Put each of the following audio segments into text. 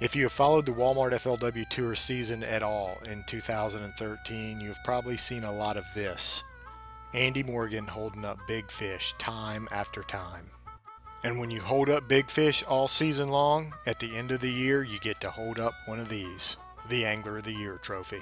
If you have followed the Walmart FLW Tour season at all in 2013, you have probably seen a lot of this. Andy Morgan holding up big fish time after time. And when you hold up big fish all season long, at the end of the year, you get to hold up one of these, the Angler of the Year trophy.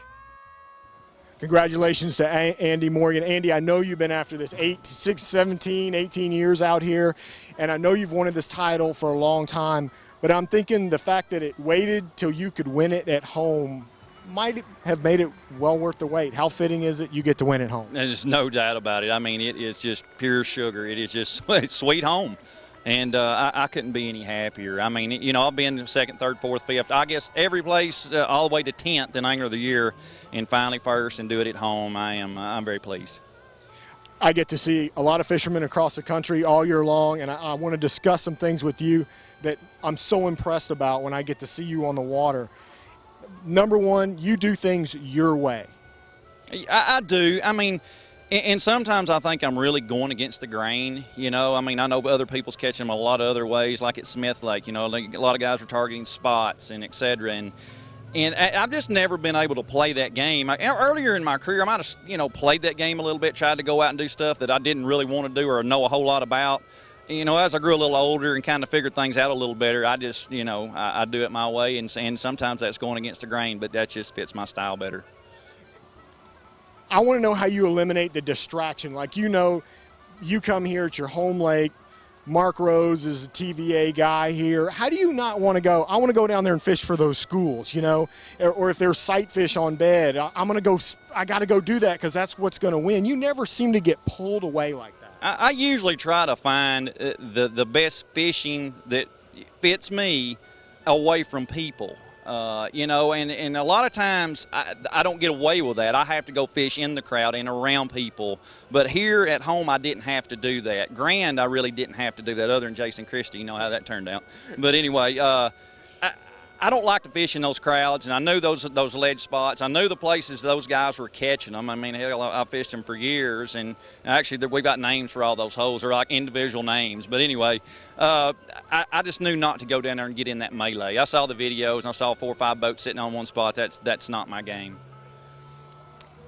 Congratulations to Andy Morgan. Andy, I know you've been after this 18 years out here, and I know you've wanted this title for a long time, but I'm thinking the fact that it waited till you could win it at home might have made it well worth the wait. How fitting is it you get to win at home? There's no doubt about it. I mean, it is just pure sugar. It is just it's sweet home. And I couldn't be any happier. I mean, you know, I've been second, third, fourth, fifth. I guess every place all the way to 10th in Angler of the Year, and finally first and do it at home. I'm very pleased. I get to see a lot of fishermen across the country all year long, and I want to discuss some things with you that I'm so impressed about when I get to see you on the water. Number one, you do things your way. I do. I mean, and sometimes I think I'm really going against the grain, you know. I mean, I know other people's catching them a lot of other ways, like at Smith Lake, you know, like a lot of guys are targeting spots and et cetera. And I've just never been able to play that game. Earlier in my career, I might have, you know, played that game a little bit, tried to go out and do stuff that I didn't really want to do or know a whole lot about. You know, as I grew a little older and kind of figured things out a little better, I just, you know, I do it my way, and sometimes that's going against the grain, but that just fits my style better. I want to know how you eliminate the distraction. Like, you know, you come here at your home lake. Mark Rose is a TVA guy here. How do you not want to go, I want to go down there and fish for those schools, you know? Or if there's sight fish on bed, I got to go do that because that's what's going to win. You never seem to get pulled away like that. I usually try to find the best fishing that fits me away from people. You know, and a lot of times I don't get away with that. I have to go fish in the crowd and around people. But here at home, I didn't have to do that. Grand, I really didn't have to do that, other than Jason Christie. You know how that turned out. But anyway, I don't like to fish in those crowds, and I knew those ledge spots. I knew the places those guys were catching them. I mean, hell, I fished them for years, and actually we've got names for all those holes. They're like individual names. But anyway, I just knew not to go down there and get in that melee. I saw the videos, and I saw 4 or 5 boats sitting on one spot. That's not my game.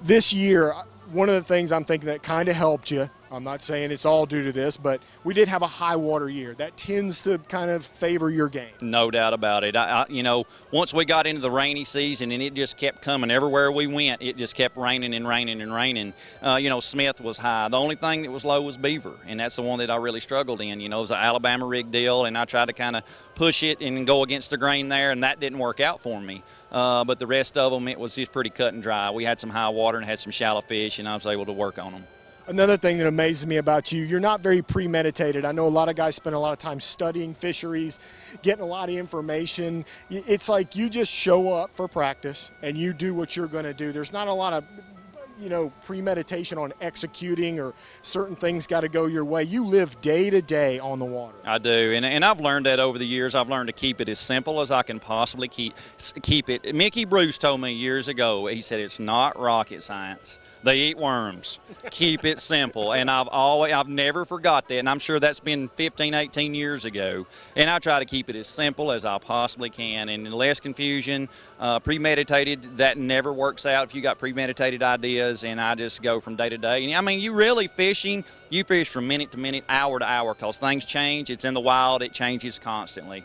This year, one of the things I'm thinking that kind of helped you, I'm not saying it's all due to this, but we did have a high water year. That tends to kind of favor your game. No doubt about it. You know, once we got into the rainy season and it just kept coming everywhere we went, it just kept raining and raining and raining. You know, Smith was high. The only thing that was low was beaver, and that's the one that I really struggled in. You know, it was an Alabama rig deal, and I tried to kind of push it and go against the grain there, and that didn't work out for me. But the rest of them, it was just pretty cut and dry. We had some high water and had some shallow fish, and I was able to work on them. Another thing that amazes me about you, you're not very premeditated. I know a lot of guys spend a lot of time studying fisheries, getting a lot of information. It's like you just show up for practice and you do what you're going to do. There's not a lot of, you know, premeditation on executing or certain things got to go your way. You live day to day on the water. I do, and I've learned that over the years. I've learned to keep it as simple as I can possibly keep it. Mickey Bruce told me years ago, he said, it's not rocket science. They eat worms. Keep it simple. And I've never forgot that, and I'm sure that's been 15, 18 years ago. And I try to keep it as simple as I possibly can, and less confusion. Premeditated, that never works out if you got premeditated ideas, and I just go from day to day. And I mean, you really fishing, you fish from minute to minute, hour to hour, because things change. It's in the wild. It changes constantly.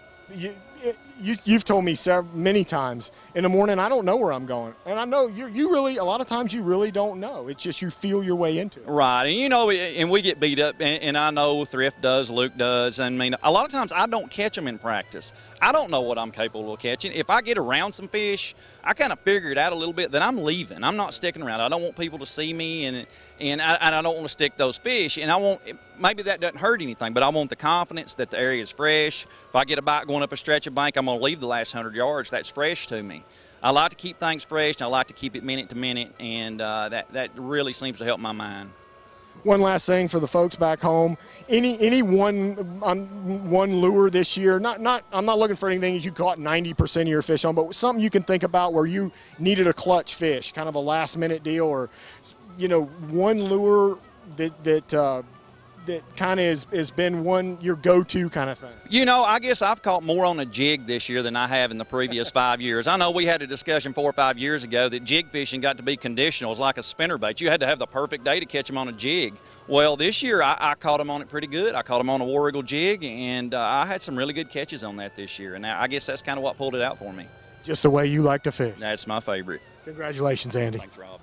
You've told me many times, in the morning I don't know where I'm going. And I know you really, a lot of times you really don't know. It's just you feel your way into it. Right, and you know, and we get beat up, and I know Thrift does, Luke does. I mean, a lot of times I don't catch them in practice. I don't know what I'm capable of catching. If I get around some fish, I kind of figure it out a little bit, then I'm leaving. I'm not sticking around. I don't want people to see me, and I don't want to stick those fish. And I won't, maybe that doesn't hurt anything, but I want the confidence that the area is fresh. If I get a bite going up a stretch of bank, I'm going to leave the last 100 yards. That's fresh to me. I like to keep things fresh, and I like to keep it minute to minute, and that really seems to help my mind. One last thing for the folks back home. Any one lure this year? I'm not looking for anything that you caught 90% of your fish on, but something you can think about where you needed a clutch fish, kind of a last minute deal, or you know, one lure that that kind of has been your go-to kind of thing? You know, I guess I've caught more on a jig this year than I have in the previous 5 years. I know we had a discussion 4 or 5 years ago that jig fishing got to be conditional. It's like a spinnerbait. You had to have the perfect day to catch them on a jig. Well, this year I caught them on it pretty good. I caught them on a war eagle jig, and I had some really good catches on that this year. And I guess that's kind of what pulled it out for me. Just the way you like to fish. That's my favorite. Congratulations, Andy. Thanks, Rob.